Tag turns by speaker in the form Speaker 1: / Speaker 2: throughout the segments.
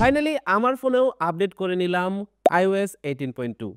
Speaker 1: Finally আমার ফোনেও update করে নিলাম iOS 18.2।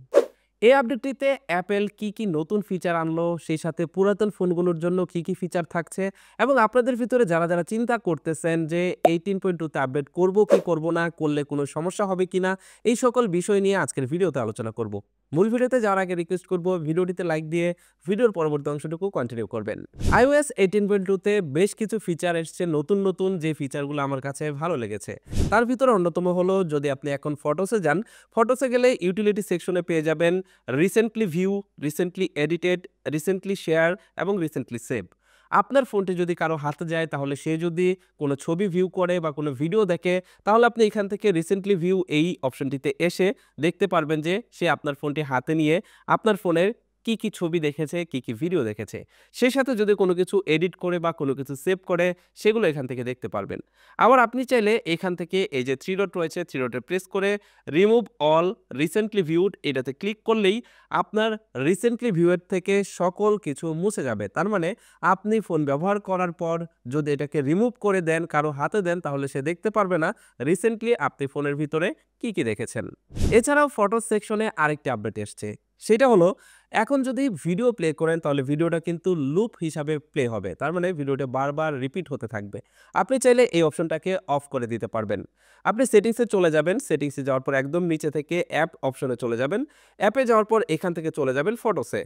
Speaker 1: এই আপডেটটিতে অ্যাপেল কি নতুন ফিচার আনলো, সেই সাথে পুরাতন ফোনগুলোর জন্য কি ফিচার থাকছে এবং আপনাদের ভিতরে যারা চিন্তা করতেছেন যে 18.2 তে আপডেট করব কি করব না, করলে কোনো সমস্যা হবে কিনা, এই সকল বিষয় নিয়ে আজকের ভিডিওতে আলোচনা করব। মূল ভিডিওতে যাওয়ার আগে রিকোয়েস্ট করব ভিডিওটিতে লাইক দিয়ে ভিডিওর পরবর্তী অংশটুকু কন্টিনিউ করবেন। iOS 18.2 তে বেশ কিছু ফিচার এসছে, নতুন যে ফিচারগুলো আমার কাছে ভালো লেগেছে। তার ভিতরে অন্যতম হলো, যদি আপনি এখন ফটোসে যান, ফটোসে গেলে ইউটিলিটি সেকশনে পেয়ে যাবেন recently view, recently edited, recently share এবং রিসেন্টলি সেভ। আপনার ফোনটি যদি কারো হাতে যায়, তাহলে সে যদি কোনো ছবি ভিউ করে বা কোনো ভিডিও দেখে, তাহলে আপনি এখান থেকে রিসেন্টলি ভিউ এই অপশনটিতে এসে দেখতে পারবেন যে সে আপনার ফোনটি হাতে নিয়ে আপনার ফোনের কি ছবি দেখেছে, কি ভিডিও দেখেছে। সেই সাথে যদি কোনো কিছু এডিট করে বা কোনো কিছু সেভ করে, সেগুলো এখান থেকে দেখতে পারবেন। আবার আপনি চাইলে এখান থেকে এই যে 3 ডট রয়েছে, 3 ডটে প্রেস করে রিমুভ অল রিসেন্টলি ভিউড এটাতে ক্লিক করলেই আপনার রিসেন্টলি ভিউয়ের থেকে সকল কিছু মুছে যাবে। তার মানে আপনি ফোন ব্যবহার করার পর যদি এটাকে রিমুভ করে দেন, কারো হাতে দেন, তাহলে সে দেখতে পারবে না রিসেন্টলি আপনি ফোনের ভিতরে কি দেখেছেন। এছাড়াও ফটো সেকশনে আরেকটি আপডেট এসছে, সেটা হলো এখন যদি ভিডিও প্লে করেন, তাহলে ভিডিওটা কিন্তু লুপ হিসাবে প্লে হবে। তার মানে ভিডিওটা বারবার রিপিট হতে থাকবে। আপনি চাইলে এই অপশনটাকে অফ করে দিতে পারবেন। আপনি সেটিংসে চলে যাবেন, সেটিংসে যাওয়ার পর একদম নিচে থেকে অ্যাপ অপশনে চলে যাবেন। অ্যাপে যাওয়ার পর এখান থেকে চলে যাবেন ফটোসে।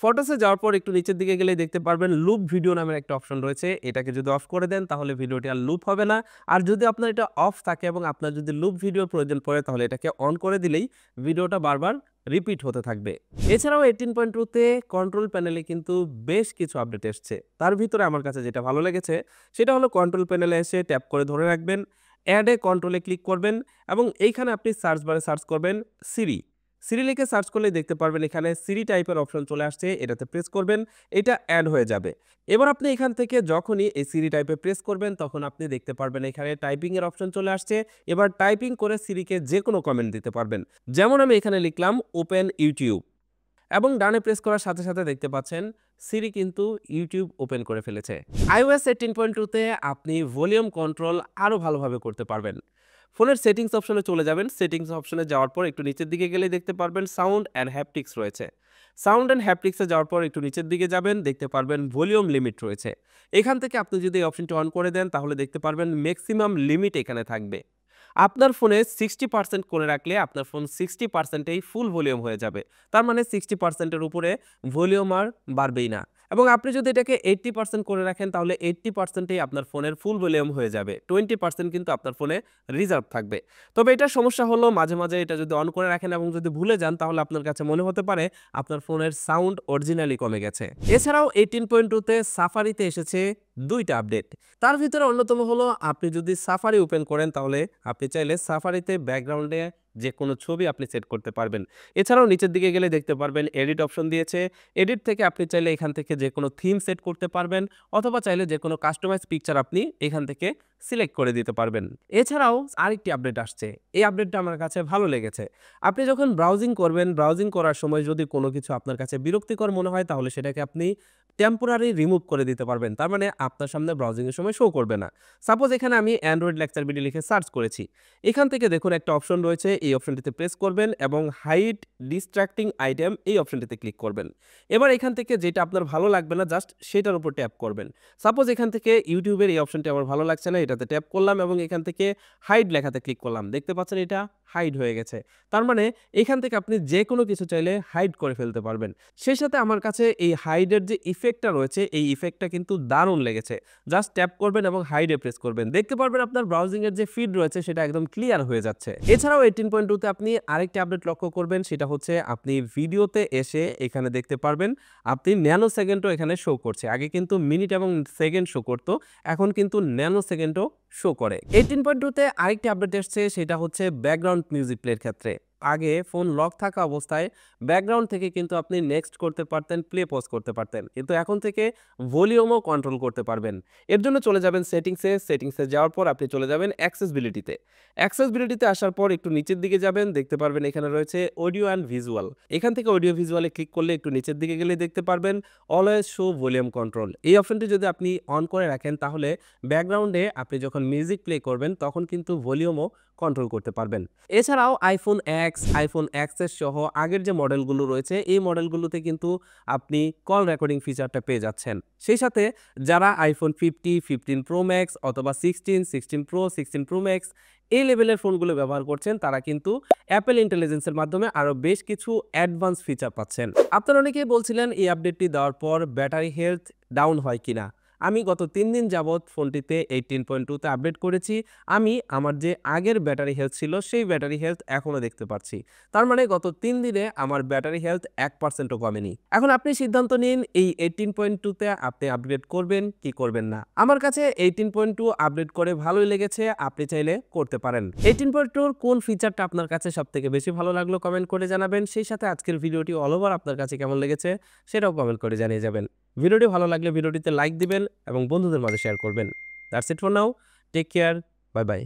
Speaker 1: ফটোসে যাওয়ার পর একটু নিচের দিকে গেলে দেখতে পারবেন লুপ ভিডিও নামের একটা অপশন রয়েছে। এটাকে যদি অফ করে দেন, তাহলে ভিডিওটি আর লুপ হবে না। আর যদি আপনার এটা অফ থাকে এবং আপনার যদি লুপ ভিডিওর প্রয়োজন পড়ে, তাহলে এটাকে অন করে দিলেই ভিডিওটা বারবার রিপিট হতে থাকবে। এছাড়াও 18.2 তে কন্ট্রোল প্যানেলে কিন্তু বেশ কিছু আপডেট এসছে। তার ভিতরে আমার কাছে যেটা ভালো লেগেছে, সেটা হলো কন্ট্রোল প্যানেলে এসে ট্যাপ করে ধরে রাখবেন, অ্যাড এ কন্ট্রোলে ক্লিক করবেন এবং এইখানে আপনি সার্চ বারে সার্চ করবেন সিরি। সিরি লিখে সার্চ করলেই দেখতে পারবেন এখানে সিরি টাইপের অপশন চলে আসছে, এটাতে প্রেস করবেন, এটা অ্যাড হয়ে যাবে। এবার আপনি এখান থেকে যখনই এই সিরি টাইপে প্রেস করবেন, তখন আপনি দেখতে পারবেন এখানে টাইপিং এর অপশন চলে আসছে। এবার টাইপিং করে সিরিকে যে কোনো কমেন্ট দিতে পারবেন। যেমন আমি এখানে লিখলাম ওপেন ইউটিউব এবং ডানে প্রেস করার সাথে দেখতে পাচ্ছেন সিরি কিন্তু ইউটিউব ওপেন করে ফেলেছে। iOS 18.2 তে আপনি ভলিউম কন্ট্রোল আরো ভালোভাবে করতে পারবেন। ফোনের সেটিংস অপশনে চলে যাবেন, সেটিংস অপশনে যাওয়ার পর একটু নিচের দিকে গেলেই দেখতে পারবেন সাউন্ড অ্যান্ড হ্যাপটিক্স রয়েছে। সাউন্ড অ্যান্ড হ্যাপটিক্সে যাওয়ার পর একটু নিচের দিকে যাবেন, দেখতে পারবেন ভলিউম লিমিট রয়েছে। এখান থেকে আপনি যদি এই অপশনটি অন করে দেন, তাহলে দেখতে পারবেন ম্যাক্সিমাম লিমিট এখানে থাকবে। আপনার ফোনে 60% করে রাখলে আপনার ফোন 60% এই ফুল ভলিউম হয়ে যাবে। তার মানে 60% এর উপরে ভলিউম আর বাড়বেই না। এবং আপনি যদি এটাকে 80% করে রাখেন, তাহলে 80% এই আপনার ফোনের ফুল ভলিউম হয়ে যাবে। 20% কিন্তু আপনার ফোনে রিজার্ভ থাকবে। তবে এটার সমস্যা হলো মাঝে এটা যদি অন করে রাখেন এবং যদি ভুলে যান, তাহলে আপনার কাছে মনে হতে পারে আপনার ফোনের সাউন্ড অরিজিনালি কমে গেছে। এছাড়াও 18.2 তে সাফারিতে এসেছে 2টা আপডেট। তার ভিতরে অন্যতম হলো, আপনি যদি সাফারি ওপেন করেন, তাহলে আপনি চাইলে সাফারিতে ব্যাকগ্রাউন্ডে যে কোনো ছবি আপনি সেট করতে পারবেন। এছাড়াও নিচের দিকে গেলে দেখতে পারবেন এডিট অপশন দিয়েছে। এডিট থেকে আপনি চাইলে এখান থেকে যে কোনো থিম সেট করতে পারবেন, অথবা চাইলে যে কোনো কাস্টমাইজ পিকচার আপনি এখান থেকে সিলেক্ট করে দিতে পারবেন। এছাড়াও আরেকটি আপডেট আসছে, এই আপডেটটা আমার কাছে ভালো লেগেছে। আপনি যখন ব্রাউজিং করবেন, ব্রাউজিং করার সময় যদি কোনো কিছু আপনার কাছে বিরক্তিকর মনে হয়, তাহলে সেটাকে আপনি টেম্পোরারি রিমুভ করে দিতে পারবেন। তার মানে আপনার সামনে ব্রাউজিং এর সময় শো করবে না। সাপোজ এখানে আমি অ্যান্ড্রয়েড লেকচার ভিডিও লিখে সার্চ করেছি। এখান থেকে দেখুন একটা অপশন রয়েছে, এই অপশনটিতে প্রেস করবেন এবং হাইড ডিস্ট্রাক্টিং আইটেম এই অপশনটিতে ক্লিক করবেন। এবার এখান থেকে যেটা আপনার ভালো লাগবে না, জাস্ট সেটার উপর ট্যাপ করবেন। সাপোজ এখান থেকে ইউটিউবের এই অপশনটি আমার ভালো লাগছে না, এটাতে ট্যাপ করলাম এবং এখান থেকে হাইড লেখাতে ক্লিক করলাম। দেখতে পাচ্ছেন এটা হাইড হয়ে গেছে। তার মানে এখান থেকে আপনি যে কোনো কিছু চাইলে হাইড করে ফেলতে পারবেন। সেই সাথে আমার কাছে এই হাইডের যে ইফেক্টটা রয়েছে, এই ইফেক্টটা কিন্তু দারুণ লেগেছে। জাস্ট ট্যাপ করবেন এবং হাইডে প্রেস করবেন, দেখতে পারবেন আপনার ব্রাউজিং এর যে ফিড রয়েছে সেটা একদম ক্লিয়ার হয়ে যাচ্ছে। এছাড়াও 18.2 তে আপনি আরেকটি আপডেট লক্ষ্য করবেন, সেটা হচ্ছে আপনি ভিডিওতে এসে এখানে দেখতে পারবেন আপনি ন্যানো সেকেন্ডও এখানে শো করছে। আগে কিন্তু মিনিট এবং সেকেন্ড শো করতো, এখন কিন্তু ন্যানো সেকেন্ডও শো করে। 18.2 তে আরেকটি আপডেট এসছে, সেটা হচ্ছে ব্যাকগ্রাউন্ড মিউজিক প্লের ক্ষেত্রে। আগে ফোন লক থাকা অবস্থায় ব্যাকগ্রাউন্ড থেকে কিন্তু আপনি নেক্সট করতে পারতেন, প্লে পজ করতে পারতেন, কিন্তু এখন থেকে ভলিউমও কন্ট্রোল করতে পারবেন। এর জন্য চলে যাবেন সেটিংসে যাওয়ার পর আপনি চলে যাবেন অ্যাক্সেসবিলিটিতে আসার পর একটু নিচের দিকে যাবেন, দেখতে পারবেন এখানে রয়েছে অডিও অ্যান্ড ভিজুয়াল। এখান থেকে অডিও ভিজুয়ালে ক্লিক করলে একটু নিচের দিকে গেলে দেখতে পারবেন অলওয়েজ শো ভলিউম কন্ট্রোল। এই অপশনটি যদি আপনি অন করে রাখেন, তাহলে ব্যাকগ্রাউন্ডে আপনি যখন মিউজিক প্লে করবেন, তখন কিন্তু ভলিউমও কন্ট্রোল করতে পারবেন। এছাড়াও আইফোন এক্স, আইফোন এক্সএস সহ আগের যে মডেলগুলো রয়েছে এই মডেলগুলোতে কিন্তু আপনি কল রেকর্ডিং ফিচারটা পেয়ে যাচ্ছেন। সেই সাথে যারা আইফোন 50, 15 প্রো ম্যাক্স অথবা 16, 16 প্রো, 16 প্রো ম্যাক্স এই লেভেলের ফোনগুলো ব্যবহার করছেন তারা কিন্তু অ্যাপেল ইন্টেলিজেন্সের মাধ্যমে আরও বেশ কিছু অ্যাডভান্স ফিচার পাচ্ছেন। আপনারা অনেকেই বলছিলেন এই আপডেটটি দেওয়ার পর ব্যাটারি হেলথ ডাউন হয় কিনা। আমি গত 3 দিন যাবৎ ফোনটিতে 18.2 আপডেট করেছি। আমি আমার যে আগের ব্যাটারি হেলথ ছিল সেই ব্যাটারি হেলথ এখনও দেখতে পাচ্ছি। তার মানে গত 3 দিনে আমার ব্যাটারি হেলথ 1%ও কমেনি। এখন আপনি সিদ্ধান্ত নিন এই 18.2 আপনি আপগ্রেড করবেন কি করবেন না। আমার কাছে 18.2 আপডেট করে ভালোই লেগেছে, আপনি চাইলে করতে পারেন। 18.2 কোন ফিচারটা আপনার কাছে সবথেকে বেশি ভালো লাগলো কমেন্ট করে জানাবেন। সেই সাথে আজকের ভিডিওটি অল ওভার আপনার কাছে কেমন লেগেছে সেটাও কমেন্ট করে জানিয়ে যাবেন। ভিডিওটি ভালো লাগলে ভিডিওটিতে লাইক দিবেন এবং বন্ধুদের মাঝে শেয়ার করবেন। That's it for now. Take care. Bye by.